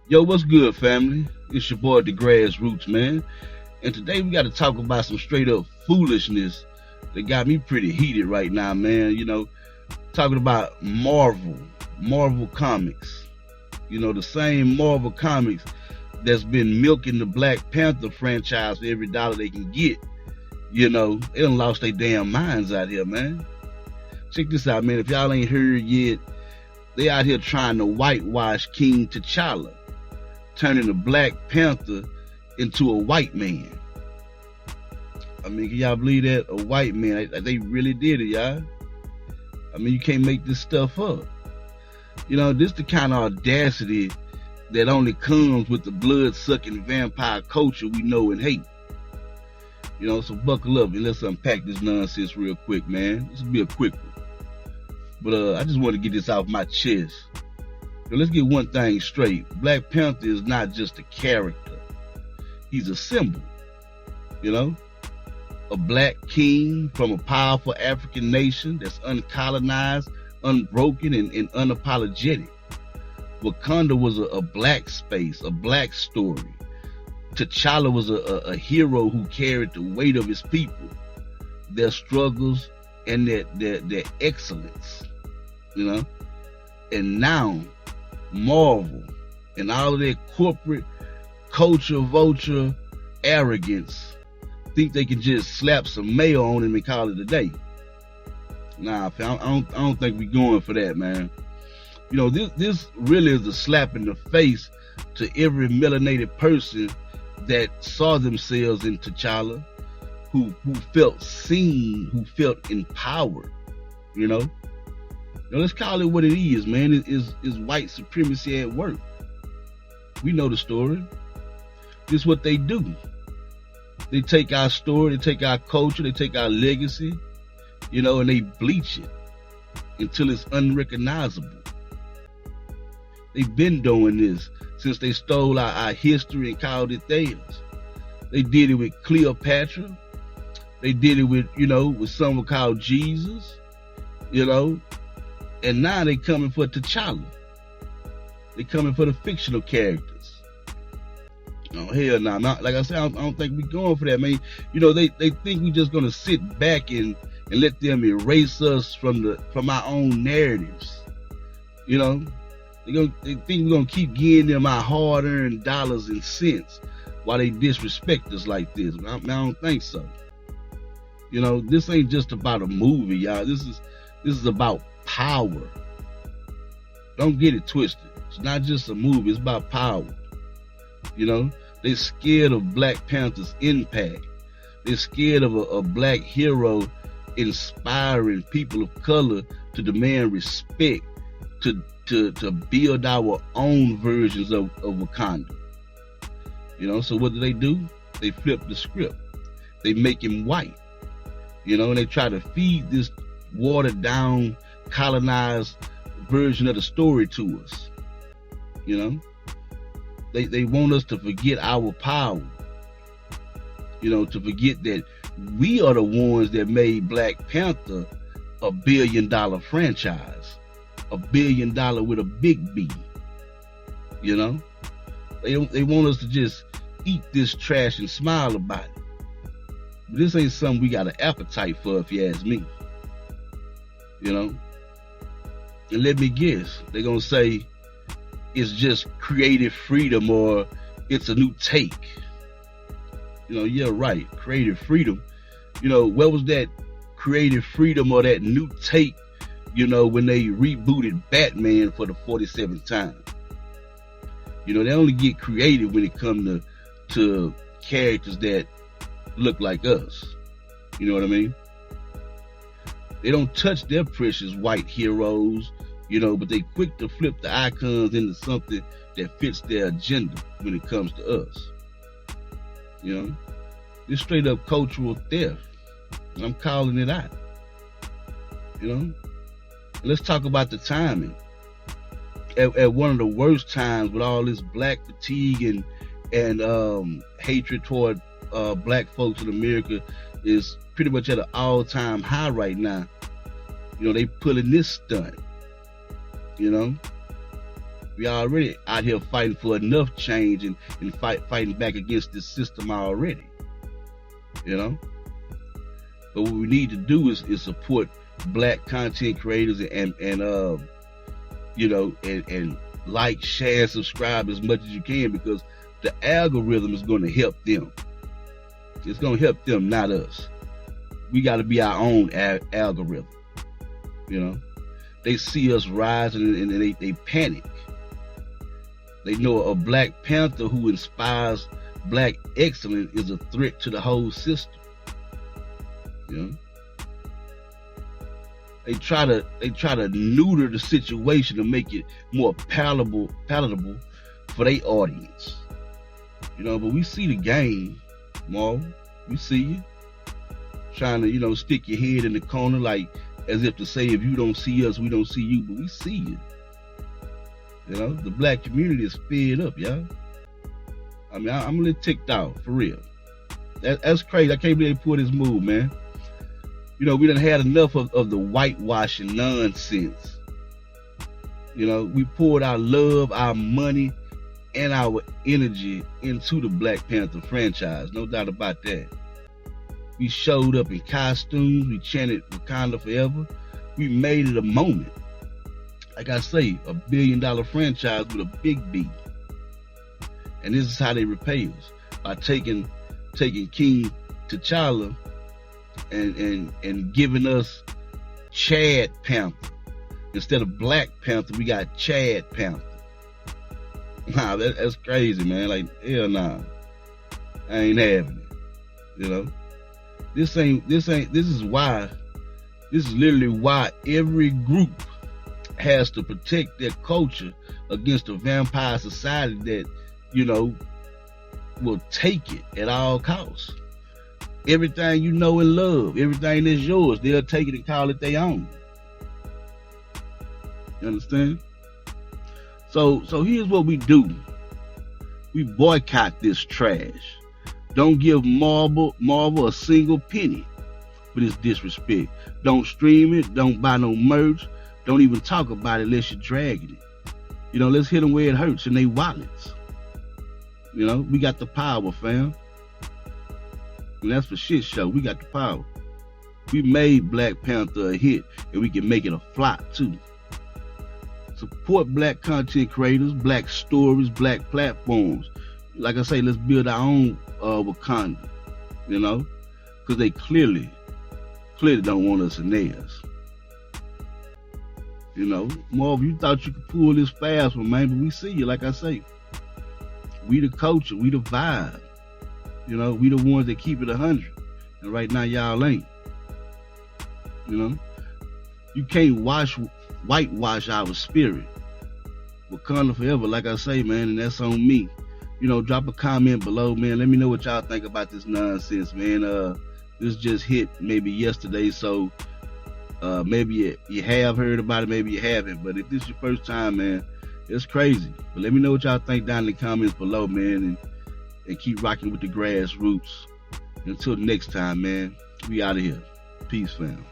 Yo, what's good, family? It's your boy, the Grassroots, man. And today we got to talk about some straight up foolishness that got me pretty heated right now, man. Talking about Marvel Comics. The same Marvel Comics that's been milking the Black Panther franchise for every dollar they can get. They done lost their damn minds out here, man. Check this out, man. If y'all ain't heard yet, they out here trying to whitewash King T'Challa, turning the Black Panther into a white man. I mean, can y'all believe that? A white man. They really did it, y'all. I mean, you can't make this stuff up. This the kind of audacity that only comes with the blood-sucking vampire culture we know and hate. So buckle up and let's unpack this nonsense real quick, man. This will be a quick one. But I just want to get this off my chest. Let's get one thing straight. Black Panther is not just a character. He's a symbol. A black king from a powerful African nation that's uncolonized, unbroken, and unapologetic. Wakanda was a black space, a black story. T'Challa was a hero who carried the weight of his people, their struggles, and their excellence. And now Marvel and all of their corporate culture vulture arrogance think they can just slap some mayo on him and call it a day. Nah, fam, I don't think we're going for that, man. This really is a slap in the face to every melanated person that saw themselves in T'Challa, who felt seen, who felt empowered. Let's call it what it is, man. It's white supremacy at work. We know the story. This is what they do. They take our story, they take our culture, they take our legacy, and they bleach it until it's unrecognizable. They've been doing this since they stole our history and called it theirs. They did it with Cleopatra. They did it with someone called Jesus, and now they coming for T'Challa. They coming for the fictional characters. Oh, hell no. Like I said, I don't think we going for that, man. They think we just gonna sit back and let them erase us from our own narratives. They think we're gonna keep giving them our hard-earned dollars and cents while they disrespect us like this. I don't think so. This ain't just about a movie, y'all. This is about power. Don't get it twisted. It's not just a movie, it's about power. They're scared of Black Panther's impact. They're scared of a black hero inspiring people of color to demand respect, to build our own versions of Wakanda. So what do? They flip the script. They make him white. And they try to feed this watered down, colonized version of the story to us. They want us to forget our power. To forget that we are the ones that made Black Panther a $1 billion franchise. $1 billion with a big B. They want us to just eat this trash and smile about it. But this ain't something we got an appetite for, if you ask me. And let me guess, they're gonna say it's just creative freedom or it's a new take. Yeah, right, creative freedom. Where was that creative freedom or that new take, when they rebooted Batman for the 47th time? They only get creative when it comes to characters that look like us. You know what I mean? They don't touch their precious white heroes, but they quick to flip the icons into something that fits their agenda when it comes to us. This straight up cultural theft. And I'm calling it out. Let's talk about the timing. At one of the worst times with all this black fatigue and hatred toward black folks in America is pretty much at an all-time high right now. They pulling this stunt. We already out here fighting for enough change and fighting back against this system already. You know? But what we need to do is support black content creators and you know, and like, share, subscribe as much as you can, because the algorithm is going to help them. It's going to help them, not us. We got to be our own algorithm. You know, they see us rising and they panic. They know a Black Panther who inspires black excellence is a threat to the whole system. You know, they try to neuter the situation to make it more palatable for their audience. You know, but we see the game, Marvel. We see you trying to, you know, stick your head in the corner, like as if to say, if you don't see us, we don't see you. But we see you. You know, the black community is fed up, y'all. I mean, I'm a little ticked off, for real. That's crazy. I can't believe they pulled this move, man. You know, we done had enough of the whitewashing nonsense. You know, we poured our love, our money, and our energy into the Black Panther franchise. No doubt about that. We showed up in costumes. We chanted Wakanda forever. We made it a moment. Like I say, $1 billion franchise with a big B. And this is how they repay us, by taking King T'Challa and giving us Chad Panther. Instead of Black Panther, we got Chad Panther. Nah, that's crazy, man. Like, hell nah. I ain't having it. You know? This is literally why every group has to protect their culture against a vampire society that, you know, will take it at all costs. Everything you know and love, everything that's yours, they'll take it and call it their own. You understand? So here's what we do. We boycott this trash. Don't give Marvel a single penny for this disrespect. Don't stream it. Don't buy no merch. Don't even talk about it unless you're dragging it. You know, let's hit them where it hurts, in their wallets. You know, we got the power, fam. And that's for shit show. We got the power. We made Black Panther a hit, and we can make it a flop too. Support black content creators, black stories, black platforms. Like I say, let's build our own Wakanda. You know, because they clearly don't want us in theirs. You know, Marv, you thought you could pull this fast one, man, but we see you. Like I say, we the culture, we the vibe. You know, we the ones that keep it 100. And right now, y'all ain't. You know, you can't whitewash our spirit. Wakanda forever, like I say, man, and that's on me. You know, drop a comment below, man. Let me know what y'all think about this nonsense, man. This just hit maybe yesterday, so maybe you have heard about it, maybe you haven't. But if this is your first time, man, it's crazy. But let me know what y'all think down in the comments below, man, and keep rocking with the grassroots. Until next time, man, we out of here. Peace, fam.